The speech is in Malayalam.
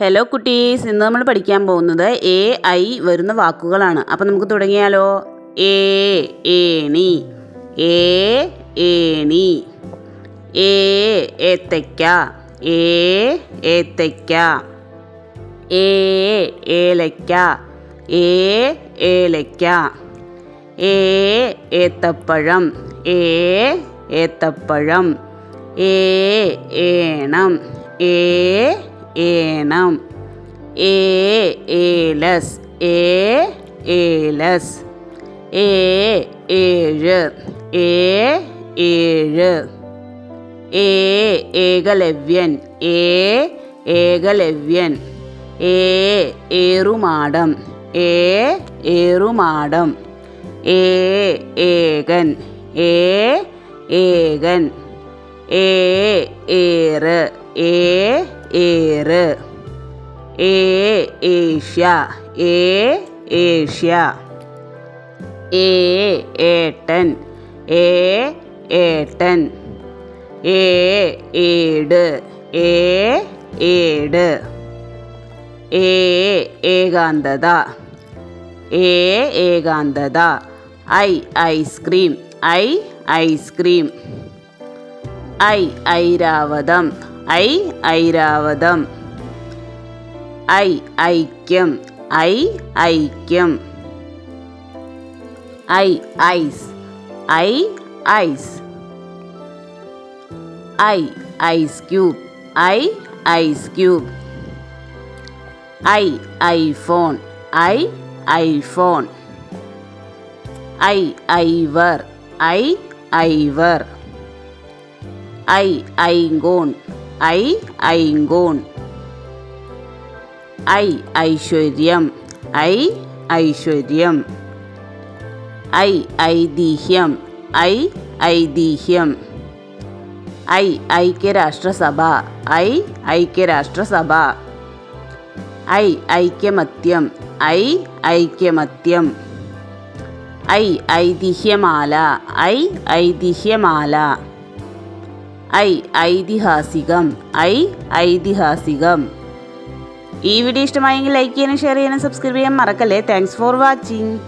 ഹലോ കുട്ടീസ്, ഇന്ന് നമ്മൾ പഠിക്കാൻ പോകുന്നത് എ ഐ വരുന്ന വാക്കുകളാണ്. അപ്പം നമുക്ക് തുടങ്ങിയാലോ. ഏണി, ഏണി. ഏത്തയ്ക്ക, ഏത്തയ്ക്ക. ഏലയ്ക്ക, ഏലയ്ക്ക. ഏത്തപ്പഴം, ഏത്തപ്പഴം. ഏണം, ഏണം. ഏലസ്, ഏലസ്. ഏഴ്, ഏഴ്. ഏകലവ്യൻ, ഏകലവ്യൻ. ഏറുമാടം, ഏറുമാടം. ഏകൻ, ഏകൻ. ഏറ്, ഏറ്. Asia, Asia. ഏട്ടൻ, ഏട്ടൻ. ഏട്, ഏട്. ഏകാന്തത, ഏകാന്തത. Ice cream, ice cream. ഐരാവതം, ഐരാവതം. ഐക്യം, ഐക്യം. Ice, ice. Ice cube, ice cube. IPhone, iPhone. ഐവർ, ഐവർ. ഐങ്കോൺ, ഐങ്കോൺ. ഐശ്വര്യം, ഐശ്വര്യം. ഐതിഹ്യം, ഐതിഹ്യം. ഐക്യരാഷ്ട്രസഭ, ഐക്യരാഷ്ട്രസഭ. ഐക്യമത്യം, ഐക്യമത്യം. ഐതിഹ്യമാല, ഐതിഹ്യമാല. ഐതിഹാസികം, ഐതിഹാസികം. ഈ വീഡിയോ ഇഷ്ടമായെങ്കിൽ ലൈക്ക് ചെയ്യാനും ഷെയർ ചെയ്യാനും സബ്സ്ക്രൈബ് ചെയ്യാൻ മറക്കല്ലേ. Thanks for watching.